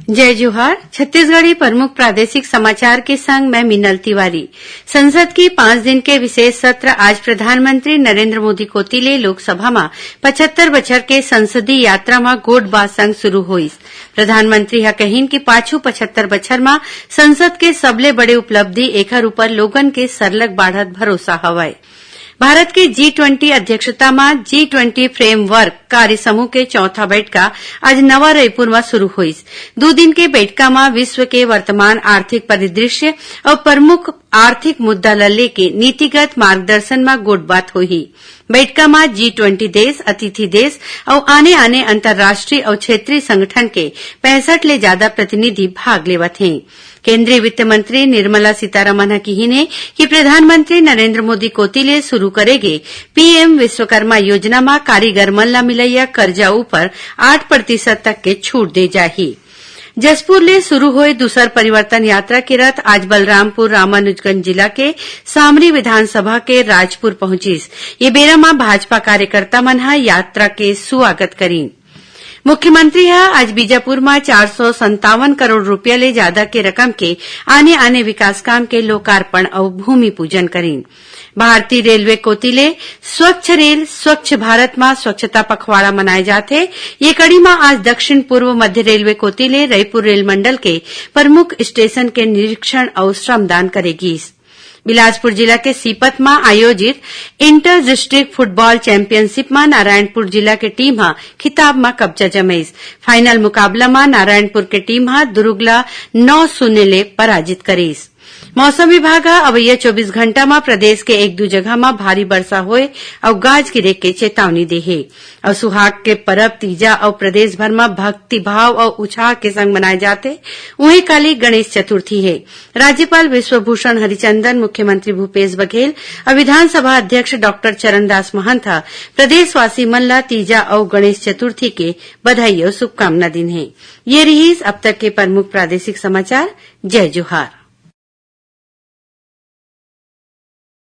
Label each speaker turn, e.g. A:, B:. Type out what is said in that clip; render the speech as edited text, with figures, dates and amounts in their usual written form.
A: जय जोहार। छत्तीसगढ़ी प्रमुख प्रादेशिक समाचार के संग मैं मीनल तिवारी। संसद की 5 दिन के विशेष सत्र आज प्रधानमंत्री नरेंद्र मोदी कोतिले लोकसभा में 75 बछर के संसदीय यात्रा में गोठ बात संग शुरू हुई। प्रधानमंत्री हा कहीन कि पाछू 75 बछर में संसद के सबले बड़े उपलब्धि एकर ऊपर लोगन के सरलग बाढ़त भरोसा हवय। भारत के G20 अध्यक्षता में G20 फ्रेमवर्क कार्य समूह के चौथा बैठका आज नवा रायपुर में शुरू हुई। 2 दिन के बैठका में विश्व के वर्तमान आर्थिक परिदृश्य और प्रमुख आर्थिक मुद्दा ल लेके नीतिगत मार्गदर्शन में गोठबात हुई। बैठका में G20 देश, अतिथि देश और आने अंतर्राष्ट्रीय और क्षेत्रीय संगठन के 65 ले ज्यादा प्रतिनिधि भाग लेवत हैं। केंद्रीय वित्त मंत्री निर्मला सीतारमण हा कहिने कि प्रधानमंत्री नरेंद्र मोदी कोतिले शुरू करेगे पीएम विश्वकर्मा योजना में कारीगर मन ला मिलैया कर्जा ऊपर 8% तक के छूट दे जाही। जसपुर ले शुरू हुए दूसर परिवर्तन यात्रा के रथ आज बलरामपुर रामानुजगंज जिला के सामरी विधानसभा के राजपुर पहुंचिस। ये बेरा में भाजपा कार्यकर्ता मन हा यात्रा के स्वागत करीन। मुख्यमंत्री हा आज बीजापुर में 457 करोड़ रुपया ले ज्यादा के रकम के आने विकास काम के लोकार्पण और भूमि पूजन करीन। भारतीय रेलवे कोतिले स्वच्छ रेल स्वच्छ भारत में स्वच्छता पखवाड़ा मनाए जाथे। ये कड़ी में आज दक्षिण पूर्व मध्य रेलवे कोतिले रायपुर रेल मंडल के प्रमुख स्टेशन के निरीक्षण और श्रमदान करेगी। बिलासपुर जिला के सीपत में आयोजित इंटर डिस्ट्रिक्ट फुटबॉल चैंपियनशिप में नारायणपुर जिला के टीम हा खिताब में कब्जा जमाईस। फाइनल मुकाबला में नारायणपुर के टीम हा दुर्गला 9-0 ले पराजित करीस। मौसम विभाग हा अवैया 24 घंटा में प्रदेश के 1-2 जगह में भारी वर्षा होए और गाज गिरे के चेतावनी देहे। और सुहाग के परब तीजा और प्रदेश भर में भक्ति भाव और उत्साह के संग मनाए जाते। वहीं काली गणेश चतुर्थी है। राज्यपाल विश्वभूषण हरिचंदन, मुख्यमंत्री भूपेश बघेल और विधानसभा अध्यक्ष डॉक्टर चरणदास महंत प्रदेशवासी मन ला तीजा और गणेश चतुर्थी के बधाई और शुभकामना दिन है। ये रही अब तक के प्रमुख प्रादेशिक समाचार। जय जोहार।